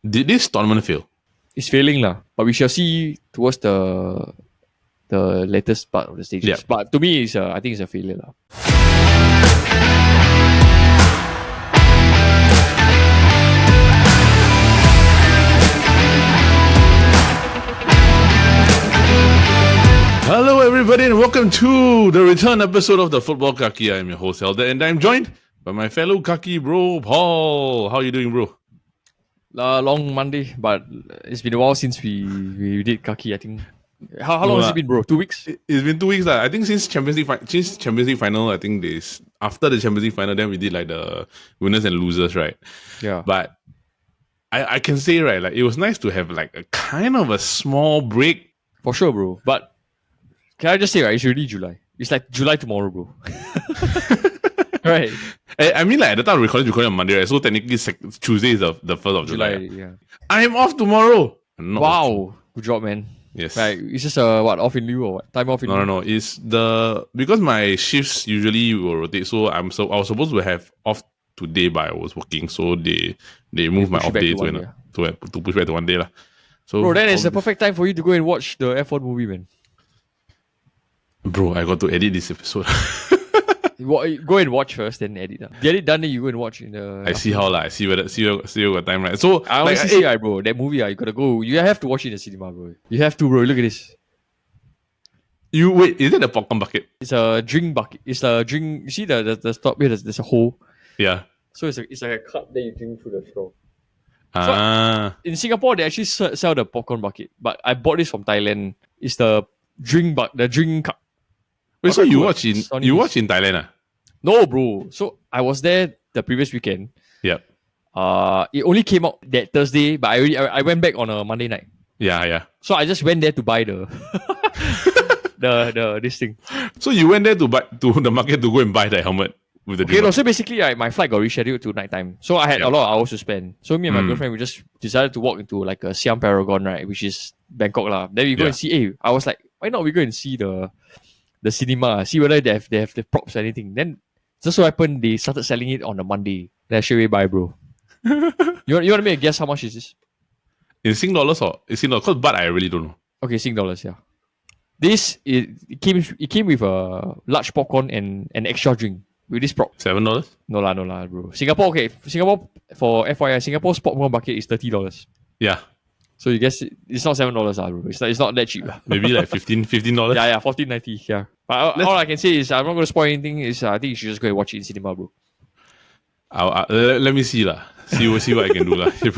Did this tournament fail? It's failing lah, but we shall see towards the latest part of the stages. Yeah. But to me, I think it's a failure lah. Hello everybody and welcome to the return episode of the Futbol Kaki. I'm your host Helder and I'm joined by my fellow Kaki bro, Paul. How you doing, bro? Long Monday, but it's been a while since we did Kaki, I think. How long has it been, bro? 2 weeks? It's been 2 weeks. I think since Champions League final, I think after the Champions League final, then we did like the winners and losers, right? Yeah. But I can say, right, like it was nice to have like a kind of a small break. For sure, bro. But can I just say, right, it's already July. It's like July tomorrow, bro. Right. I mean, like at the time we're recording on Monday, right? So technically Tuesday is the 1st of July. Yeah. I'm off tomorrow. Wow. Good job, man. Yes. Right. It's just off in lieu or what? Time off in lieu? No. It's because my shifts usually will rotate. So I was supposed to have off today, but I was working, so they moved my off day to push back to 1 day lah. So bro, then it's the perfect time for you to go and watch the F1 movie, man. Bro, I got to edit this episode. Go and watch first, then edit. Get it done, then you go and watch in the. I see how lah. I see what time, right? So I honestly say, bro, that movie, you gotta go. You have to watch it in the cinema, bro. You have to, bro. Look at this. Wait, is it the popcorn bucket? It's a drink bucket. It's a drink. You see the top here. There's a hole. Yeah. So it's like a cup that you drink through the straw. So in Singapore, they actually sell the popcorn bucket, but I bought this from Thailand. It's the drink cup. Wait, so you watch in Thailand? No, bro. So I was there the previous weekend. Yep. It only came out that Thursday, but I went back on a Monday night. Yeah. So I just went there to buy the this thing. So you went there to the market to go and buy the helmet with the drink. So basically, my flight got rescheduled to nighttime. So I had a lot of hours to spend. So me and my girlfriend, we just decided to walk into like a Siam Paragon, right, which is Bangkok lah. Then we go and see. I was like, why not we go and see the cinema, see whether they have the props or anything. Then just so happened they started selling it on a Monday. Then I straight away buy, bro. You want to make a guess how much is this? In Sing dollars or in Sing dollars? But I really don't know. Okay, Sing dollars, yeah. It came with a large popcorn and an extra drink with this prop. $7? No lah, bro. Singapore for FYI, Singapore's popcorn bucket is $30. Yeah. So you guess it's not $7, bro. It's not that cheap. Maybe like $15. Yeah, $14.90. Yeah. But all I can say is I'm not going to spoil anything. I think you should just go and watch it in cinema, bro. Let me see lah. See what I can do lah. Yeah,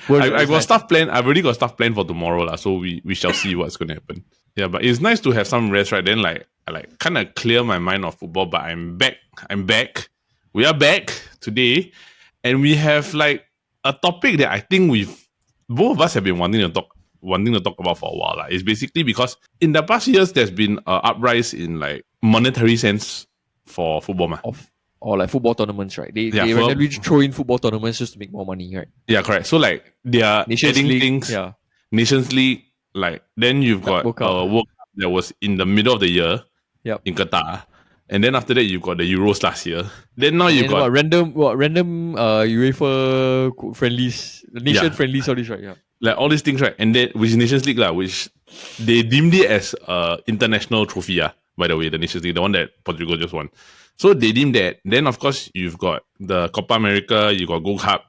bro. I got stuff planned. I've already got stuff planned for tomorrow lah. So we shall see what's going to happen. Yeah, but it's nice to have some rest, right? Then I kind of clear my mind of football. But I'm back. We are back today, and we have like a topic that I think both of us have been wanting to talk about for a while. It's basically because in the past years, there's been an uprise in like monetary sense for football. Or like football tournaments, right? They randomly throw in football tournaments just to make more money, right? Yeah, correct. So like they are adding things. Yeah. Nations League, like then you've got World Cup that was in the middle of the year in Qatar. And then after that, you've got the Euros last year. Then now you've got random UEFA friendlies, nation friendlies, all this, right? Yeah, like all these things, right? And then which is Nations League, which they deemed it as international trophy. By the way, the Nations League, the one that Portugal just won. So they deemed that. Then of course you've got the Copa America, you got Gold Cup.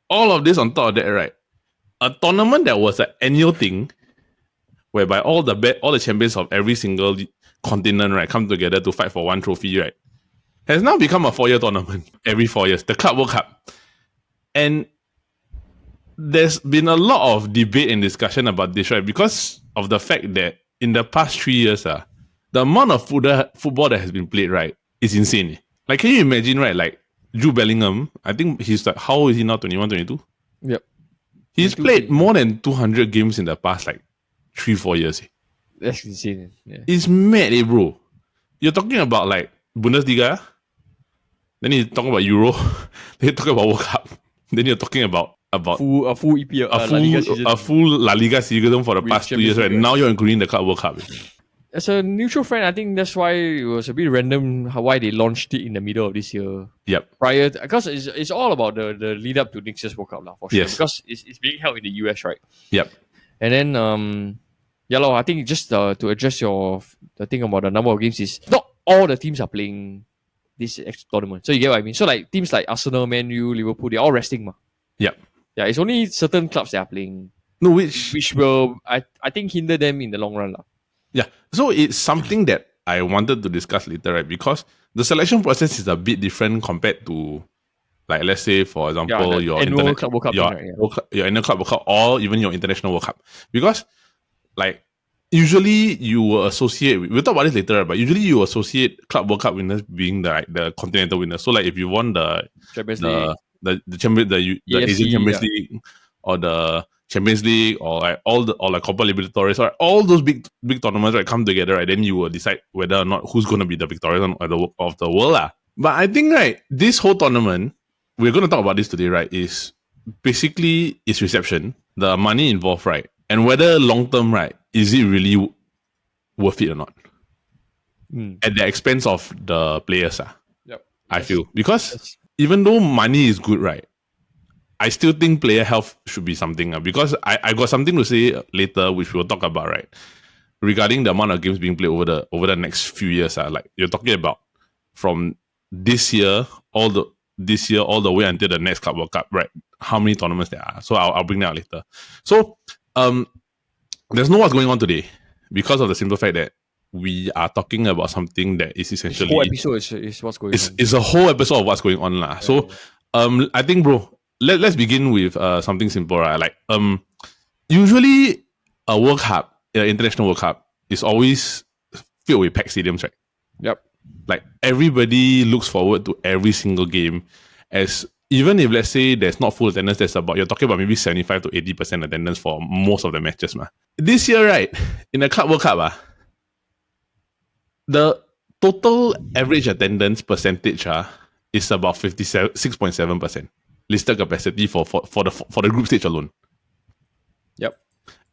All of this on top of that, right? A tournament that was an annual thing, whereby all the champions of every single continent, right, come together to fight for one trophy, right, has now become a 4-year tournament every 4 years, the Club World Cup. And there's been a lot of debate and discussion about this, right, because of the fact that in the past 3 years, the amount of football that has been played, right, is insane. Like, can you imagine, right, like Jude Bellingham, I think he's like, how old is he now, 21, 22? Yep. He's played more than 200 games in the past, like, 3-4 years. That's insane. Yeah. It's mad, bro. You're talking about like Bundesliga, then you're talking about Euro, then you're talking about World Cup, then you're talking about full EPL, a full La Liga season for the past 2 years, right? Now you're including the Club World Cup. as a neutral friend, I think that's why it was a bit random why they launched it in the middle of this year. Yep. Because it's all about the lead up to next year's World Cup lah, for sure. Yes. Because it's being held in the US, right? Yep. And then yeah, I think just to address the thing about the number of games is not all the teams are playing this tournament. So you get what I mean? So like teams like Arsenal, Man U, Liverpool, they're all resting. Yep. Yeah, it's only certain clubs that are playing. No, which will I think hinder them in the long run. Yeah. So it's something that I wanted to discuss later, right? Because the selection process is a bit different compared to, like, let's say, for example, your annual Club World Cup, your, thing, right? your annual Club World Cup, or even your International World Cup. Because, like, usually you will associate, we'll talk about this later, but usually you associate Club World Cup winners being the continental winners. So, like, if you won the Champions League, the Asian Champions League, or the Champions League, or like Copa Libertadores, or all those big tournaments, right, come together, right? Then you will decide whether or not who's going to be the victorious of the world, lah. But I think, right, this whole tournament, we're going to talk about this today, right, is basically its reception, the money involved, right, and whether long term, right, is it really worth it or not, at the expense of the players, Yep. I feel, because even though money is good, right, I still think player health should be something, because I got something to say later, which we'll talk about, right, regarding the amount of games being played over the next few years. Like, you're talking about from this year all the way until the next Club World Cup, right? How many tournaments there are? So I'll bring that out later. So there's no what's going on today because of the simple fact that we are talking about something that is essentially the whole episode is what's going on. It's a whole episode of what's going on, lah. So I think, bro, let's begin with something simple, right? Like, usually a World Cup, international World Cup, is always filled with packed stadiums, right? Yep. Like, everybody looks forward to every single game, as even if, let's say, there's not full attendance, you're talking about maybe 75 to 80% attendance for most of the matches, ma. This year, right, in the Club World Cup, the total average attendance percentage is about 6.7%. Listed capacity for the group stage alone. Yep.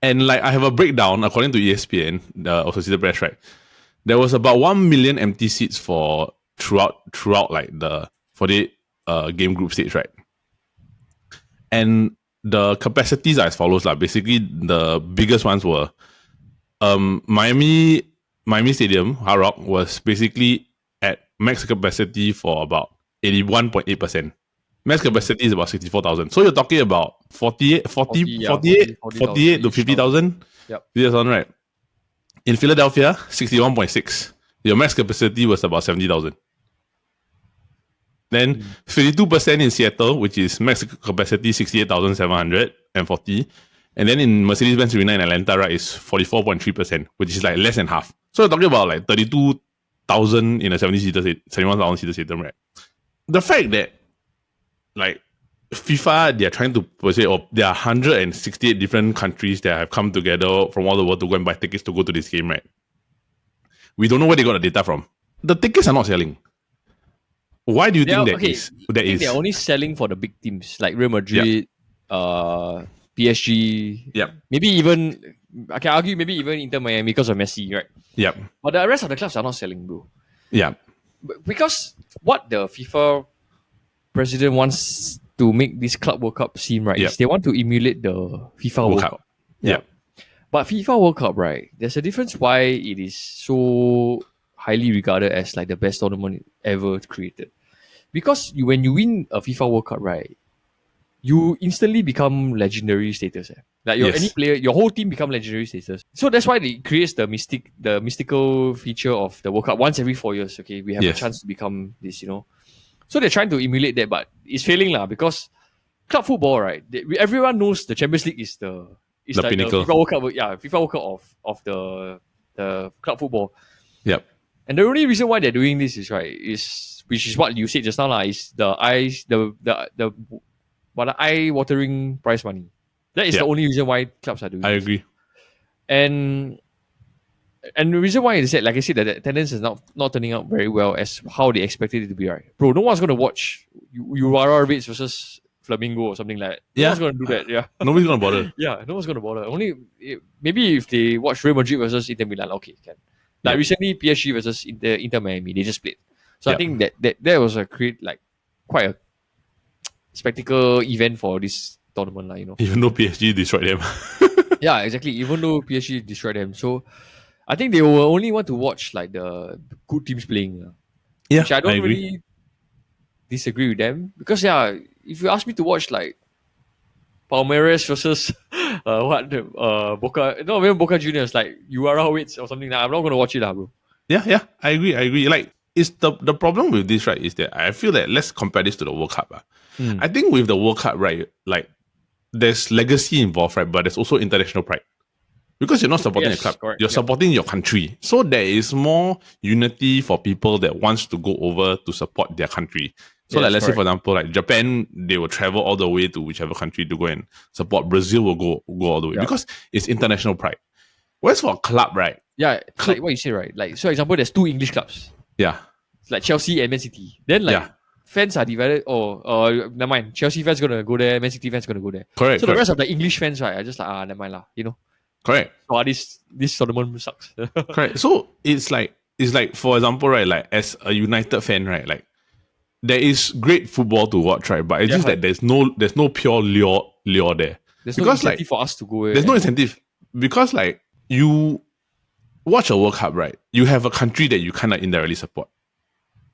And like, I have a breakdown according to ESPN, the Associated Press, right? There was about 1 million empty seats throughout like the 48 game group stage, right? And the capacities are as follows, like. Basically, the biggest ones were Miami Stadium, Hard Rock, was basically at max capacity for about 81.8%. Max capacity is about 64,000. So you're talking about 48 to 50,000. Yep. That's on, right? In Philadelphia, 61.6. Your max capacity was about 70,000. Then 52% in Seattle, which is max capacity 68,740. And then in Mercedes-Benz Arena in Atlanta, right, is 44.3%, which is like less than half. So you're talking about like 32,000 in a 71,000 seater stadium, right? The fact that, like, FIFA, they're trying to say, there are 168 different countries that have come together from all the world to go and buy tickets to go to this game, right? We don't know where they got the data from. The tickets are not selling. Why do you think that is? They're only selling for the big teams like Real Madrid, PSG. Yep. Maybe even, I can argue, maybe even Inter Miami because of Messi, right? Yep. But the rest of the clubs are not selling, bro. Yeah. Because what the FIFA president wants to make this Club World Cup seem, right, is they want to emulate the FIFA World Cup. Yeah. But FIFA World Cup, right, there's a difference why it is so highly regarded as like the best tournament ever created. Because when you win a FIFA World Cup, right, you instantly become legendary status. Like any player, your whole team become legendary status. So that's why it creates the mystical feature of the World Cup. Once every 4 years, okay, we have a chance to become this, you know. So they're trying to emulate that, but it's failing because club football, right? Everyone knows the Champions League is the pinnacle. The FIFA World Cup, FIFA World Cup of the club football. Yep. And the only reason why they're doing this is which is what you said just now, is the eye-watering prize money. That is the only reason why clubs are doing. I agree. And the reason why is that, like I said, that the attendance is not turning out very well as how they expected it to be, right? Bro, no one's going to watch Uwara Reds versus Flamingo or something like that. No one's going to do that, Nobody's going to bother. No one's going to bother. Only, maybe if they watch Real Madrid versus Inter Milan, okay, can. Like Yep. recently, PSG versus Inter Miami, they just played. So I Yep. think that was a quite a spectacle event for this tournament, lah. Even though PSG destroyed them. Yeah, exactly. Even though PSG destroyed them, so I think they will only want to watch like the good teams playing, Yeah, which I I don't agree. really disagree with them because if you ask me to watch like Palmeiras versus Boca, not even Boca Juniors, like Urawa or something, I'm not gonna watch it, bro. Yeah, I agree. Like, it's the problem with this, right, is that I feel that let's compare this to the World Cup. I think with the World Cup, right, like there's legacy involved, right, but there's also international pride. Because you're not supporting a club, Correct. you're supporting your country. So there is more unity for people that wants to go over to support their country. So Yes, like, let's say, correct. for example, like Japan, they will travel all the way to whichever country to go and support. Brazil will go all the way because it's international pride. Whereas for a club, right? Yeah, like what you say, right? Like, so example, there's two English clubs. Yeah. It's like Chelsea and Man City. Then like fans are divided. Never mind. Chelsea fans gonna go there. Man City fans gonna go there. Correct. So the rest of the English fans, right, are just like never mind lah. Correct. Oh, this tournament sucks. Correct. So it's like for example, right, like as a United fan, right, like there is great football to watch, right? But it's just that there's no pure lure there. There's no because incentive for us to go. There's no incentive because like you watch a World Cup, right? You have a country that you kind of indirectly support,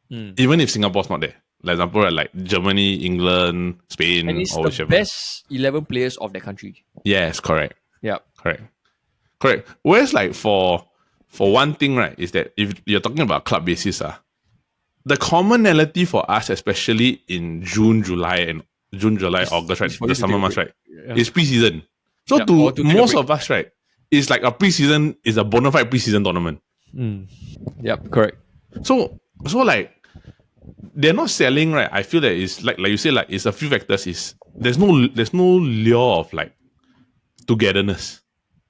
even if Singapore's not there. For example, right, like Germany, England, Spain, and it's or the whichever. best 11 players of that country. Yes, correct. Yeah. Correct. Whereas like for one thing, right, is that if you're talking about club basis, the commonality for us, especially in June, July, August, right, the summer months, right, is preseason. So to most of us, right, it's like a preseason is a bona fide preseason tournament. Yep, correct. So like they're not selling, right? I feel that it's like you say, like it's a few factors. Is there's no lure of like togetherness.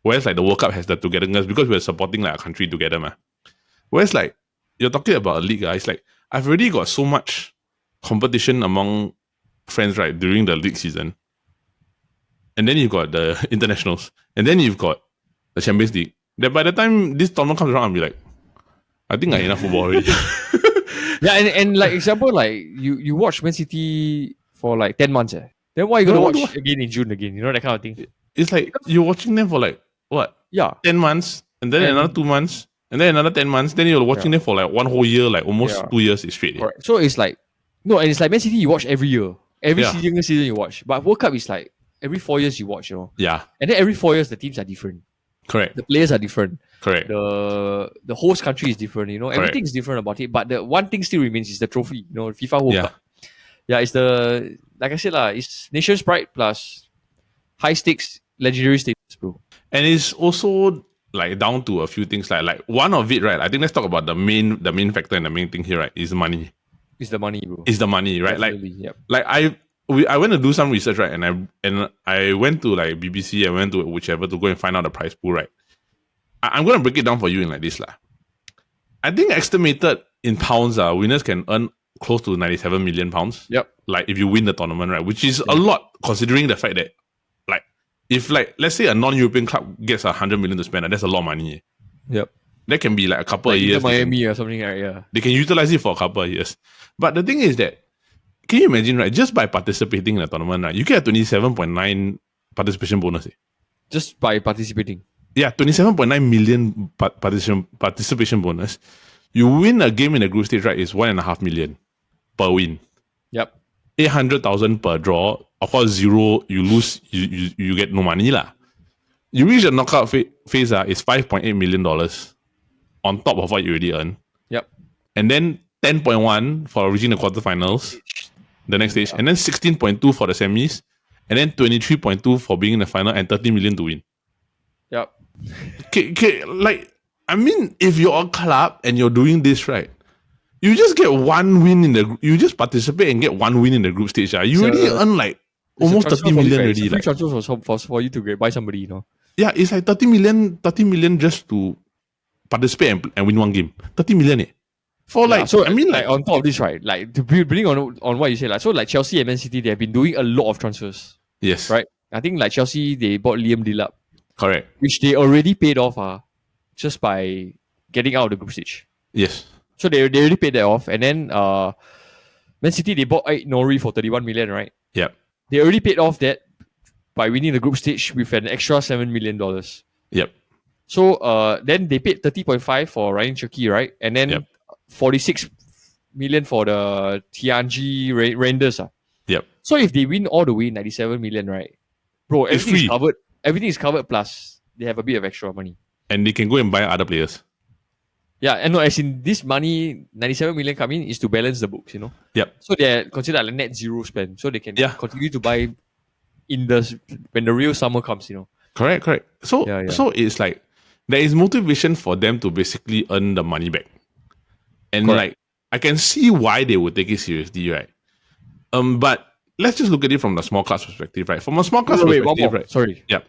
Whereas like the World Cup has the togetherness because we're supporting like a country together, man. Whereas like you're talking about a league, it's like I've already got so much competition among friends, right, during the league season. And then you've got the internationals. And then you've got the Champions League. That by the time this tournament comes around, I'll be like, I think I enough football already. Yeah, and like example, like you watch Man City for like 10 months. Then why are you gonna watch again in June again? That kind of thing. It's like you're watching them for like what? Yeah. 10 months, and then another 2 months, and then another 10 months. Then you're watching them for like one whole year, like almost 2 years straight. Right. So it's like no, and it's like Man City you watch every year. Every season you watch. But World Cup is like every 4 years you watch, Yeah. And then every 4 years the teams are different. Correct. The players are different. Correct. The host country is different, Everything is different about it. But the one thing still remains is the trophy, FIFA World Cup. Yeah, it's the like I said, it's nation's pride plus high stakes, legendary status, bro. And it's also like down to a few things like one of it, right? I think let's talk about the main factor and the main thing here, right? Is money. It's the money, bro. It's the money, right? Definitely, like I went to do some research, right? And I went to like BBC, I went to whichever to go and find out the prize pool, right? I'm gonna break it down for you in like this, lah. I think estimated in pounds, winners can earn close to 97 million pounds. Yep. Like if you win the tournament, right? Which is a lot considering the fact that like if like let's say a non-European club gets 100 million to spend, that's a lot of money. Yep. That can be like a couple of years. Miami or something, right? Yeah. They can utilize it for a couple of years. But the thing is that, can you imagine, right? Just by participating in the tournament, right, you get a 27.9 participation bonus. Just by participating. Yeah, 27.9 million participation bonus. You win a game in the group stage, right, is 1.5 million per win. Yep. 800,000 per draw. Of course, zero, you lose, you get no money lah. You reach the knockout phase, is $5.8 million on top of what you already earn. Yep. And then 10.1 for reaching the quarterfinals, the next stage, and then 16.2 for the semis, and then 23.2 for being in the final, and 30 million to win. Yep. Okay, like, I mean, if you're a club and you're doing this, right, you just get one win you just participate and get one win in the group stage. You already earn like almost 30 million already. It's a free transfer for you to buy somebody, Yeah, it's like 30 million just to participate and win one game. 30 million. For like, so I mean, like on top of this, right? Like to bring on what you say, like so, like Chelsea and Man City, they have been doing a lot of transfers. Yes. Right. I think like Chelsea, they bought Liam Delap. Correct. Which they already paid off, just by getting out of the group stage. Yes. So they already paid that off. And then Man City, they bought Nori for 31 million, right? Yep. They already paid off that by winning the group stage with an extra $7 million. Yep. So then they paid 30.5 for Ryan Cherky, right? And then 46 million for the Tianji Renders. Yep. So if they win all the way, 97 million, right? Bro, everything is covered. Everything is covered, plus they have a bit of extra money. And they can go and buy other players. Yeah, and no, as in this money, 97 million coming is to balance the books, you know? Yep. So they're considered like net zero spend. So they can Yeah. continue to buy when the real summer comes, you know? Correct. So so it's like there is motivation for them to basically earn the money back. And like I can see why they would take it seriously, right? But let's just look at it from the small class perspective, right? From a small class perspective, one more. right? Sorry. Yep.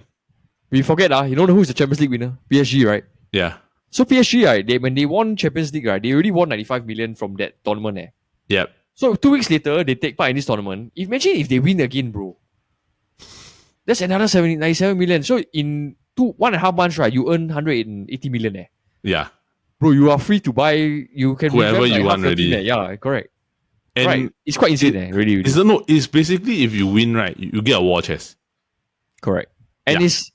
We forget, you know who's the Champions League winner? PSG, right? Yeah. So PSG, right, when they won Champions League, right, they already won 95 million from that tournament. Yep. So 2 weeks later, they take part in this tournament. Imagine if they win again, bro. That's another 97 million. So in 1.5 months, right, you earn 180 million. Yeah. Bro, you are free to buy. You can whoever you want already. Yeah, correct. And right. It's quite insane, really. It's basically if you win, right, you get a war chest. Correct. And it's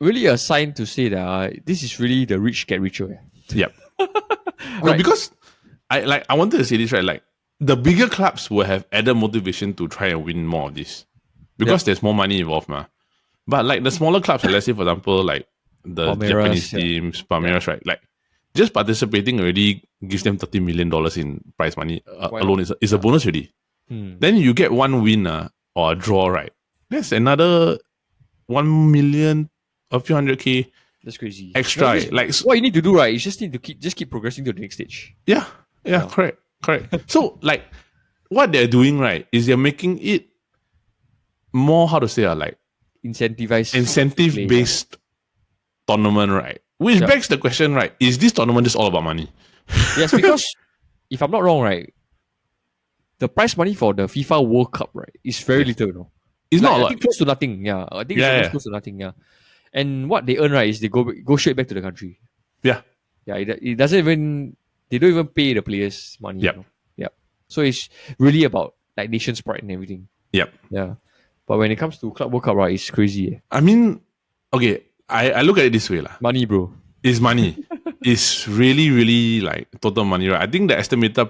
really a sign to say that this is really the rich get richer. Yep. No, because I wanted to say this, right? Like the bigger clubs will have added motivation to try and win more of this. Because there's more money involved, ma. But like the smaller clubs, let's say for example, like the Palmeiras, Japanese teams, Palmeiras, right? Like just participating already gives them $30 million in prize money alone is a bonus already. Then you get one win or a draw, right? That's another 1 million, a few hundred K. That's crazy. Extra. No, like what you need to do, right, is just need to keep progressing to the next stage. Yeah, correct. So like what they're doing, right, is they're making it more, how to say, like incentive-based tournament, right? Which begs the question, right? Is this tournament just all about money? Yes, because if I'm not wrong, right, the prize money for the FIFA World Cup, right, is very little, you know. It's not a lot. I think close to nothing. Yeah, I think it's close to nothing. Yeah, and what they earn, right, is they go straight back to the country. Yeah. It doesn't even. They don't even pay the players money. Yep. You know? Yep. So it's really about like nation's pride and everything. Yep. Yeah. But when it comes to Club World Cup, right, it's crazy. I mean, okay, I look at it this way, lah. Money, bro. It's money. It's really, really like total money, right? I think the estimated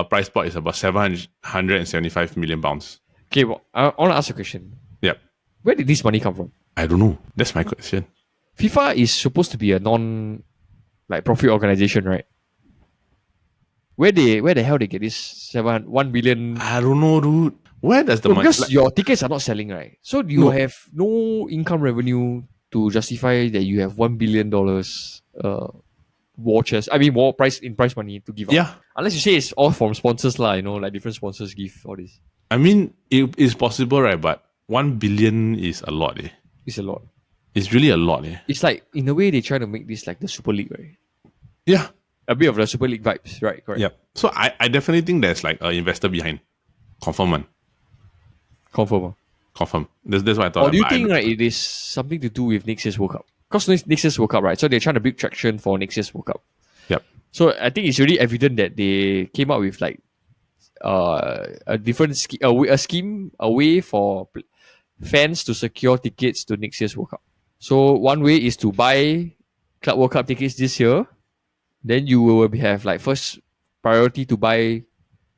price pot is about 775 million pounds. Okay, well, I want to ask a question. Yep. Where did this money come from? I don't know. That's my question. FIFA is supposed to be a profit organization, right? Where the hell they get this 1 billion? I don't know, dude. Where does the money? Because your tickets are not selling, right? So you have no income revenue to justify that you have $1 billion war chest. I mean, prize money to give out. Yeah. Unless you say it's all from sponsors, lah. You know, like different sponsors give all this. I mean, it is possible, right? But 1 billion is a lot, eh? It's a lot. It's really a lot, eh? It's like, in a way, they try to make this like the Super League, right? Yeah. A bit of the Super League vibes, right? Correct. Yep. So I definitely think there's like an investor behind. Confirm, man. Confirm. That's what I thought. Or do you think, right, it is something to do with next year's World Cup? Because next year's World Cup, right? So they're trying to build traction for next year's World Cup. Yep. So I think it's really evident that they came up with like a different scheme, a way for fans to secure tickets to next year's World Cup. So one way is to buy Club World Cup tickets this year. Then you will have like first priority to buy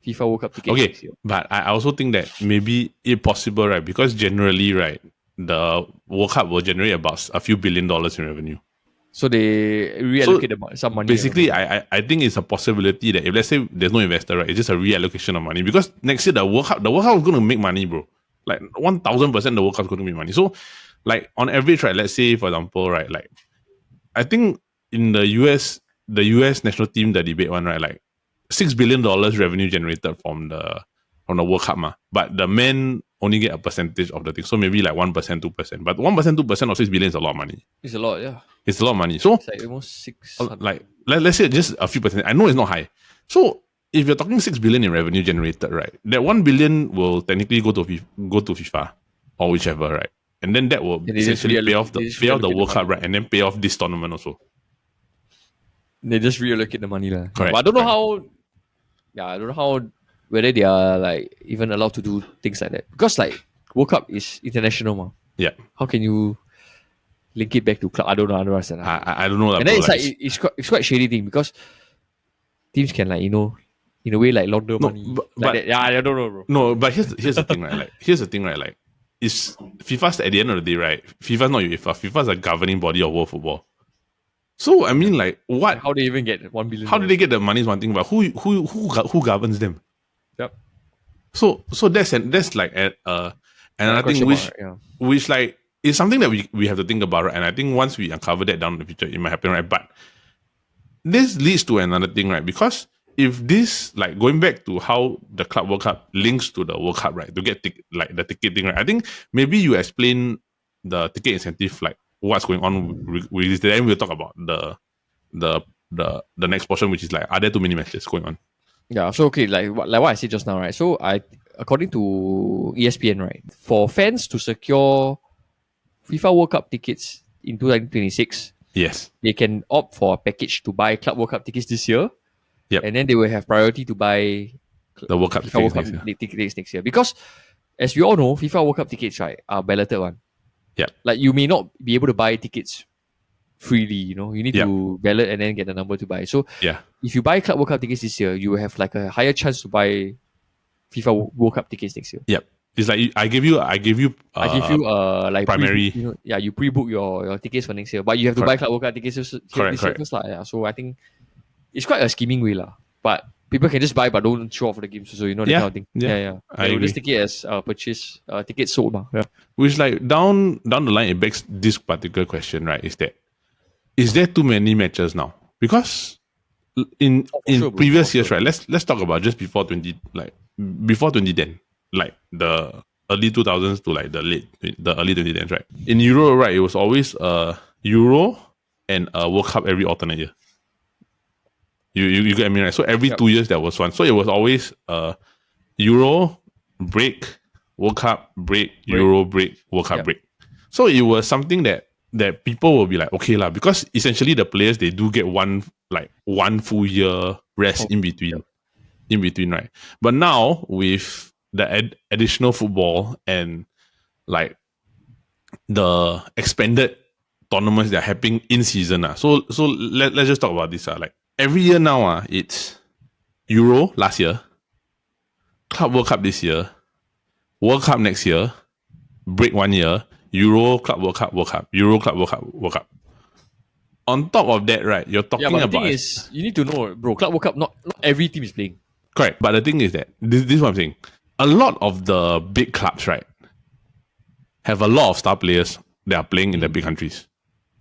FIFA World Cup tickets next year. But I also think that maybe it's possible, right? Because generally, right, the World Cup will generate about a few $1 billion in revenue. So they reallocate some money. Basically, I think it's a possibility that if let's say there's no investor, right, it's just a reallocation of money. Because next year the World Cup is going to make money, bro. Like 1000% the World Cup is going to make money. So, like on average, right, let's say for example, right, like I think in the US national team, the debate one, right, like $6 billion revenue generated from the World Cup, but the men only get a percentage of the thing, so maybe like 1%, 2%. But 1%, 2% of 6 billion is a lot of money. It's a lot, yeah. It's a lot of money. So it's like almost 600. Like let's say just a few percent. I know it's not high. So if you're talking 6 billion in revenue generated, right, that 1 billion will technically go to FIFA or whichever, right, and then that will essentially pay off the World Cup, right, and then pay off this tournament also. They just reallocate the money lah. Correct, But I don't know correct. how. Yeah, I don't know how whether they are like even allowed to do things like that because like World Cup is international, ma. Yeah. How can you link it back to club? I don't know. I don't understand. I don't know that. And then it's like it's quite shady thing because teams can like in a way like launder No, money but- like but- that. Yeah, I don't know, bro. No, but here's the thing, right? Like here's the thing, right? Like is FIFA's at the end of the day, right? FIFA's not UEFA. FIFA's a governing body of world football. So I mean, like, what? How they even get 1 billion? How do they get the money? Is one thing, but who governs them? Yep. So that's like another thing Question which mark, yeah. which like is something that we have to think about, right? And I think once we uncover that down in the future, it might happen, right? But this leads to another thing, right? Because if this, like, going back to how the Club World Cup links to the World Cup, right, to get like the ticket thing, right? I think maybe you explain the ticket incentive, like what's going on with this. Then we'll talk about the next portion, which is like, are there too many matches going on? Yeah, so okay, like what I said just now, right? So according to ESPN, right, for fans to secure FIFA World Cup tickets in 2026, Yes. they can opt for a package to buy Club World Cup tickets this year. Yep. And then they will have priority to buy The World Cup FIFA World Cup tickets next year. tickets next year. Because as we all know, FIFA World Cup tickets, right, are balloted one. Yep. Like you may not be able to buy tickets freely, you know. You need Yep. to ballot and then get the number to buy. So Yeah. if you buy Club World Cup tickets this year, you will have like a higher chance to buy FIFA World Cup tickets next year. Yep. It's like I give you I give you like primary. you pre-book your tickets for next year, but you have to buy Correct. Club World Cup tickets this year Correct. first lah. Yeah, so I think it's quite a scheming way lah. But people can just buy but don't show off for the games, so you know that Yeah, kind of thing. yeah. I They will just agree. take it as purchase tickets sold lah. Yeah. Which, like, down the line, it begs this particular question, right? Is there too many matches now? Because in sure, bro, previous for years, sure. right? Let's talk about just before 2010, like the early 2000s to like the early 2010s, right? In Euro, right, it was always Euro and a World Cup every alternate year. You get me, right? So every Yep. 2 years there was one. So it was always Euro break, World Cup break, Euro break, World Cup Yep. break. So it was something that people will be like, okay lah, because essentially the players, they do get one full year rest in between, right? But now with the additional football and like the expanded tournaments that are happening in season, so let's just talk about this. Like every year now, it's Euro last year, Club World Cup this year, World Cup next year, break 1 year, Euro, Club World Cup, World Cup, Euro, Club World Cup, World Cup. On top of that, right, you're talking Yeah, but the about thing is, you need to know, bro. Club World Cup, not every team is playing. correct. But the thing is that this is what I'm saying. A lot of the big clubs, right, have a lot of star players that are playing in the big countries.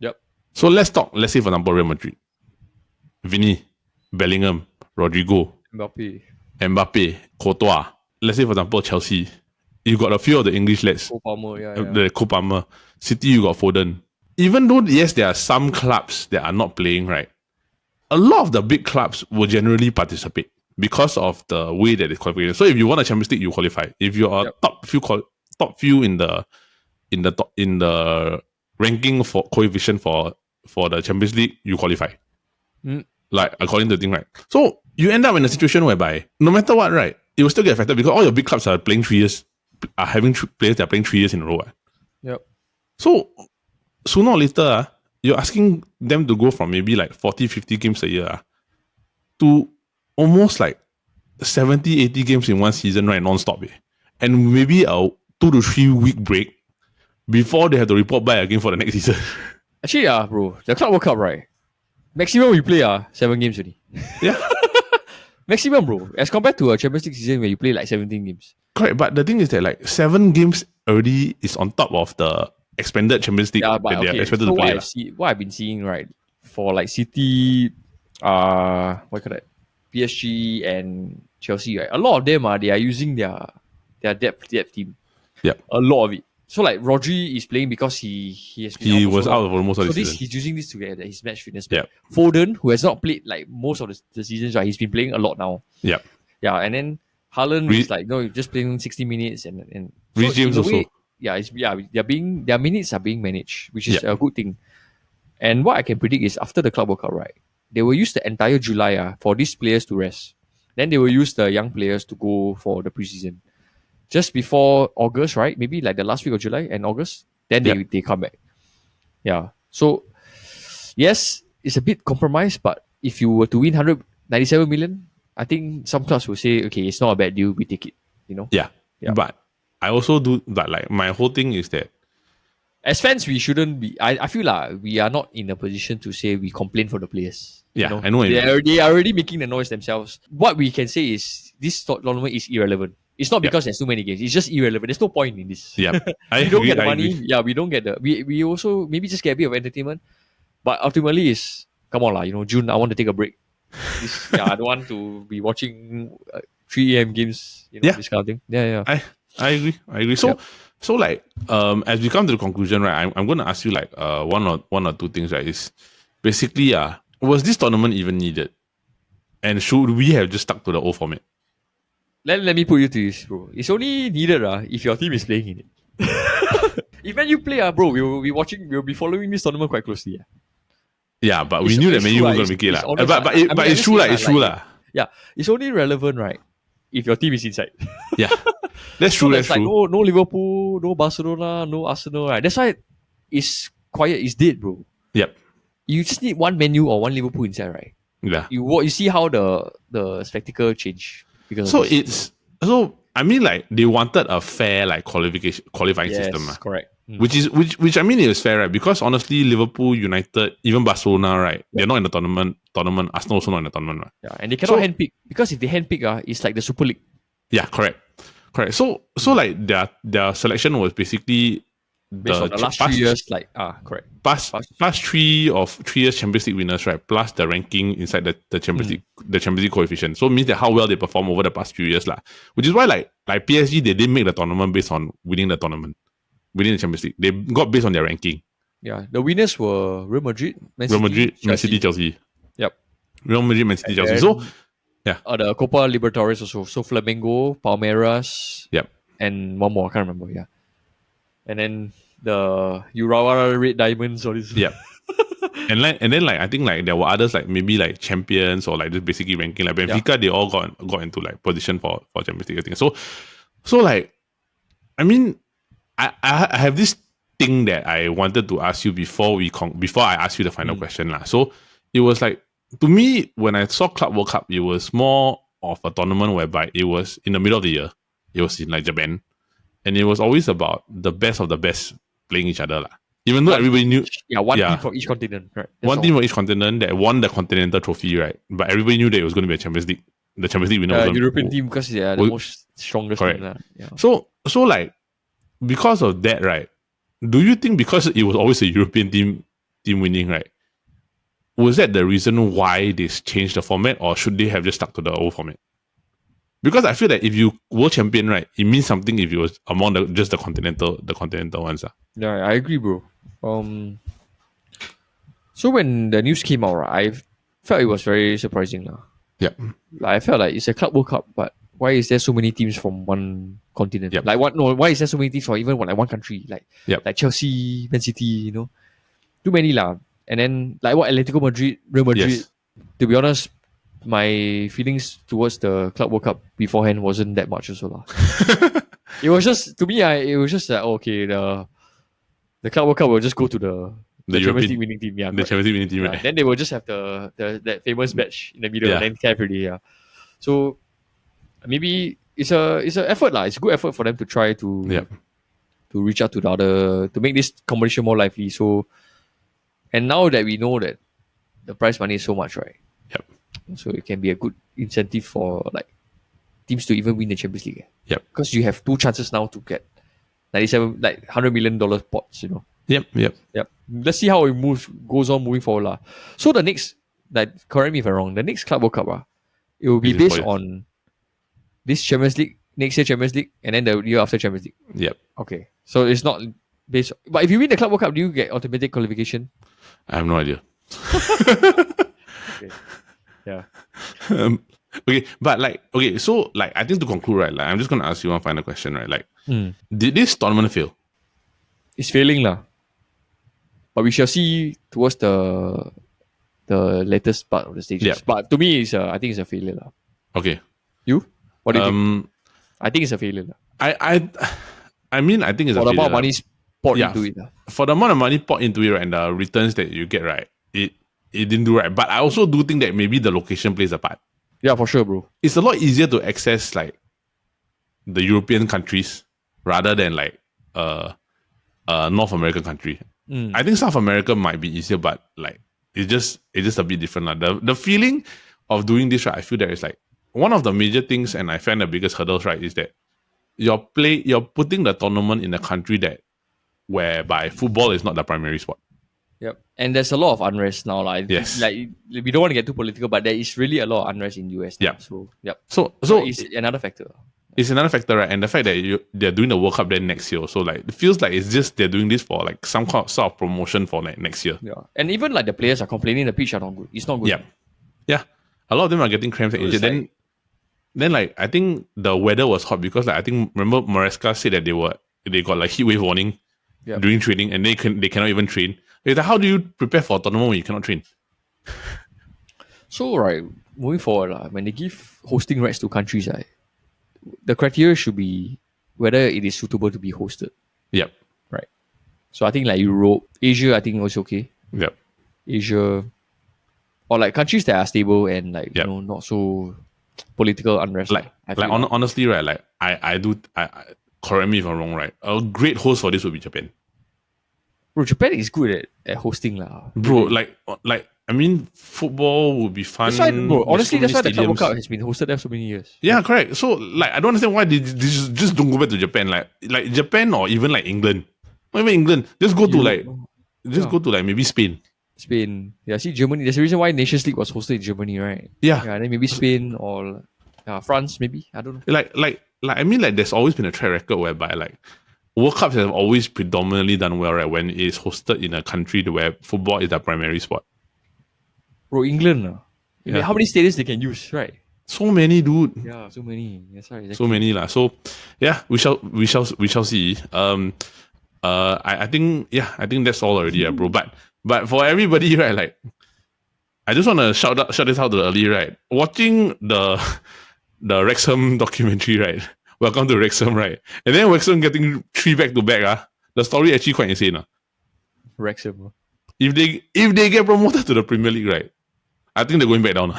Yep. So let's say for example Real Madrid, Vinny, Bellingham, Rodrigo, Mbappe, Courtois. Let's say for example Chelsea, you got a few of the English lads, Cole Palmer, yeah. the Cole Palmer. City, you got Foden. Even though yes, there are some clubs that are not playing, right, a lot of the big clubs will generally participate because of the way that it's qualified. So if you want a Champions League, you qualify. If you are Yep. top few in the ranking for coefficient for the Champions League, you qualify. Like according to the thing, right? So you end up in a situation whereby no matter what, right, it will still get affected because all your big clubs are playing 3 years, are having players that are playing 3 years in a row. Yep. So sooner or later, you're asking them to go from maybe like 40, 50 games a year to almost like 70, 80 games in one season, right? Non-stop. And maybe a 2 to 3 week break before they have to report back again for the next season. Actually, bro, the Club World Cup, right? Maximum we play 7 games already. Yeah. Maximum, bro. As compared to a Champions League season where you play like 17 games. Correct. But the thing is that like 7 games already is on top of the expanded Champions League Yeah, but that they are okay. expected So to play. what I've been seeing, right, for like City, what call that, PSG and Chelsea, right? A lot of them they are using their depth team. Yep. A lot of it. So like Rodri is playing because he has been He out for was so out long. for most of So the season. he's using this to get his match fitness. Yep. Foden, who has not played like most of the seasons, right? He's been playing a lot now. Yep. Yeah, and then Haaland is like just playing 60 minutes and Reece James in a way, also. their minutes are being managed, which is a good thing. And what I can predict is after the Club World Cup, right? they will use the entire July for these players to rest. Then they will use the young players to go for the preseason. Just before August, right? Maybe like the last week of July and August. Then they come back. Yeah. So yes, it's a bit compromised, but if you were to win 197 million, I think some clubs will say, okay, it's not a bad deal, we take it. You know? Yeah. But I also do that. Like my whole thing is that as fans, we shouldn't be. I feel like we are not in a position to say we complain for the players. Yeah, you know? I know. They are already making the noise themselves. What we can say is this tournament is irrelevant. It's not because there's too many games. It's just irrelevant. There's no point in this. Yeah, we don't get the money. Yeah, we don't get the. We also maybe just get a bit of entertainment, but ultimately is come on lah. You know, June. I want to take a break. I don't want to be watching 3 a.m. games. You know, this kind of thing. Yeah. I agree. So like as we come to the conclusion, right? I'm going to ask you like one or two things, right? Is basically was this tournament even needed, and should we have just stuck to the old format? Let me put you to this, bro. It's only needed if your team is playing in it. If when you play, bro, we'll be following this tournament quite closely. Yeah, but we knew that Man U was going to make it. But it's true, it's true. Yeah, it's only relevant, right? If your team is inside. Yeah, that's true. That's like true. No Liverpool, no Barcelona, no Arsenal, right? That's why it's quiet, it's dead, bro. Yep. You just need one Man U or one Liverpool inside, right? Yeah. You see how the spectacle change. So I mean, like they wanted a fair like qualifying system, correct. Which I mean it was fair, right? Because honestly, Liverpool, United, even Barcelona, right? They're not in the tournament. Arsenal also not in the tournament, right? Yeah, and they cannot handpick because if they handpick, it's like the Super League. Yeah, correct. So like their selection was basically based on the last 3 years, correct. Past 3 years Champions League winners, right? Plus the ranking inside the Champions League, the Champions League coefficient. So it means that how well they perform over the past few years, lah. Which is why like PSG, they didn't make the tournament based on winning the Champions League. They got based on their ranking. Yeah, the winners were Real Madrid, Man City, Chelsea. Yep. Real Madrid, Man City, Chelsea. So yeah. The Copa Libertadores also. So Flamengo, Palmeiras. Yep. And one more, I can't remember. Yeah. And then the Urawa Red Diamonds or this. Yep. and then like I think like there were others like maybe like champions or like just basically ranking like Benfica. They all got into like position for Champions League, I think. So like I mean I have this thing that I wanted to ask you before I ask you the final question lah. So it was like, to me, when I saw Club World Cup, it was more of a tournament whereby it was in the middle of the year. It was in like Japan. And it was always about the best of the best playing each other. Even though everybody knew... one team from each continent, right? One team from each continent that won the Continental Trophy, right? But everybody knew that it was going to be a Champions League. The Champions League winner was European team because they are the most strongest correct. team. Yeah. So like, because of that, right? Do you think because it was always a European team winning, right? Was that the reason why they changed the format, or should they have just stuck to the old format? Because I feel that if you world champion, right, it means something if you was among just the continental ones. Yeah, I agree, bro. So when the news came out, right, I felt it was very surprising. Yeah. Like, I felt like it's a Club World Cup, but why is there so many teams from one continent? Yep. Like why is there so many teams from even like one country? Like Chelsea, Man City, you know? Too many lah. And then like what Atletico Madrid, Real Madrid. Yes. To be honest, my feelings towards the Club World Cup beforehand wasn't that much also lah. It was just, to me, it was just like, okay, the Club World Cup will just go to the Champions League winning team. Yeah, the Champions League winning team, right? Then they will just have that famous badge in the middle and then cap already. Yeah. So maybe it's an effort lah. It's a good effort for them to try to reach out to the other, to make this competition more lively. So, and now that we know that the prize money is so much, right? Yep. So it can be a good incentive for like teams to even win the Champions League. Yep. Because you have 2 chances now to get $100 million pots, you know. Yep. Let's see how it goes on moving forward lah. So the next, like, correct me if I'm wrong, the next Club World Cup, it will be based on this Champions League, next year Champions League, and then the year after Champions League. Yep. Okay. So it's not based, but if you win the Club World Cup, do you get automatic qualification? I have no idea. Okay. Yeah. Okay, but like, okay, so like, I think to conclude, right, like, I'm just going to ask you one final question, right? Like, did this tournament fail? It's failing lah. But we shall see towards the the latest part of the stages. Yeah. But to me, I think it's a failure. lah. Okay. You? What do you think? Um, I think it's a failure. lah. I mean, I think it's For a the failure. amount of money poured Yeah. into it. lah. For the amount of money poured into it, right, and the returns that you get, right, it didn't do right. But I also do think that maybe the location plays a part. Yeah, for sure, bro. It's a lot easier to access like the European countries rather than like North American country. I think South America might be easier, but like it's just a bit different. Like. The feeling of doing this, right, I feel that it's like one of the major things, and I find the biggest hurdles, right, is that you're putting the tournament in a country that whereby football is not the primary sport. Yep. And there's a lot of unrest now. Like, Yes. Like we don't want to get too political, but there is really a lot of unrest in US. now. Yep. So yep. So it's another factor. it's another factor, right? And the fact that they're doing the World Cup then next year. So like it feels like it's just they're doing this for like some sort of promotion for like next year. Yeah. And even like the players are complaining the pitch are not good. It's not good. Yeah. Yeah. A lot of them are getting cramps and injured. Like, then like I think the weather was hot because like I think remember Maresca said that they got like heat wave warning during training and they cannot even train. It's like, how do you prepare for a tournament when you cannot train? So right, moving forward, when they give hosting rights to countries, right, the criteria should be whether it is suitable to be hosted. Yep. Right. So I think like Europe, Asia, I think was okay. Yep. Asia, or like countries that are stable and like not so political unrest. Like honestly, right? Like I correct me if I'm wrong, right? A great host for this would be Japan. Bro, Japan is good at hosting lah. Bro, like I mean, football would be fun. That's why, bro. Honestly, that's why the Club World stadiums. Cup has been hosted there so many years. Yeah, correct. So like, I don't understand why they just don't go back to Japan. Like Japan or even like England. Not even England. Just go to like maybe Spain. Spain. Yeah, see Germany. There's a reason why Nations League was hosted in Germany, right? Yeah. Yeah, then maybe Spain or France, maybe. I don't know. Like I mean, like there's always been a track record whereby like World Cups have always predominantly done well, right? When it is hosted in a country where football is the primary sport. Bro, England. How many stadiums they can use, right? So many, dude. Yeah, so many. That's right. Exactly. So many lah. So yeah, we shall see. I think that's all already, bro. But for everybody, right? Like, I just want to shout this out to the early, right? Watching the Wrexham documentary, right? Welcome to Wrexham, right? And then Wrexham getting 3 back to back. The story actually quite insane. Wrexham. If they get promoted to the Premier League, right? I think they're going back down.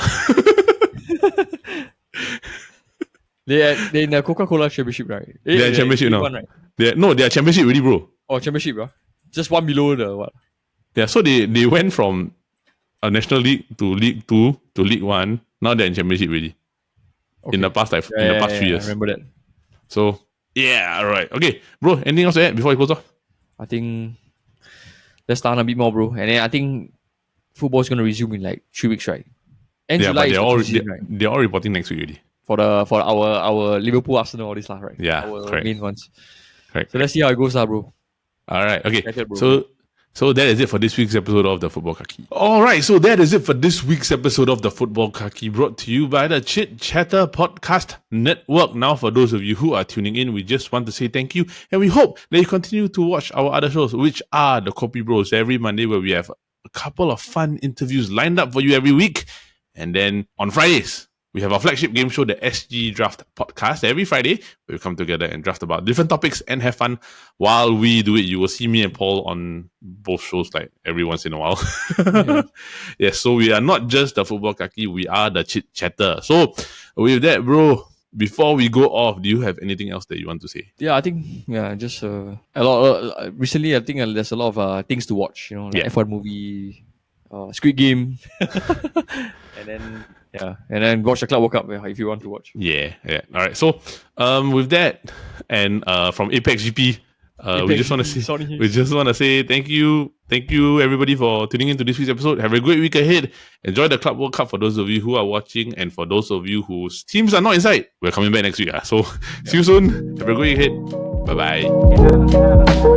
They're in the Coca-Cola Championship, right? They're Championship now. One, right? They're Championship already, bro. Oh, Championship, bro. Just one below the what? Yeah, so they went from a National League to League 2 to League 1. Now they're in Championship already. Okay. In the past 3 years. I remember that. So, yeah, alright. Okay, bro, anything else to add before we close off? I think let's start a bit more, bro. And then I think football's going to resume in like 3 weeks, right? And July they're all reporting next week already. For our Liverpool, Arsenal, all this stuff, right? Yeah, our correct. main ones. Correct. So let's see how it goes, bro. Alright, okay. Excited, bro. So that is it for this week's episode of the Futbol Kaki. Alright, so that is it for this week's episode of the Futbol Kaki, brought to you by the Chit Chatter Podcast Network. Now, for those of you who are tuning in, we just want to say thank you, and we hope that you continue to watch our other shows, which are the Copy Bros every Monday, where we have a couple of fun interviews lined up for you every week. And then on Fridays, we have our flagship game show, the SG Draft Podcast. Every Friday, we come together and draft about different topics and have fun while we do it. You will see me and Paul on both shows like every once in a while. Yes, so we are not just the Futbol Kaki, we are the Chit Chatter. So with that, bro, before we go off, do you have anything else that you want to say? Yeah, I think just a lot. Recently, I think there's a lot of things to watch. Like F1 movie, Squid Game, and then watch the Club World Cup if you want to watch. Yeah. All right. So, with that, and from Apex GP, we just want to say thank you everybody for tuning into this week's episode. Have a great week ahead. Enjoy the Club World Cup for those of you who are watching, and for those of you whose teams are not inside, we're coming back next week. So see you soon. Have a great week ahead. Bye bye.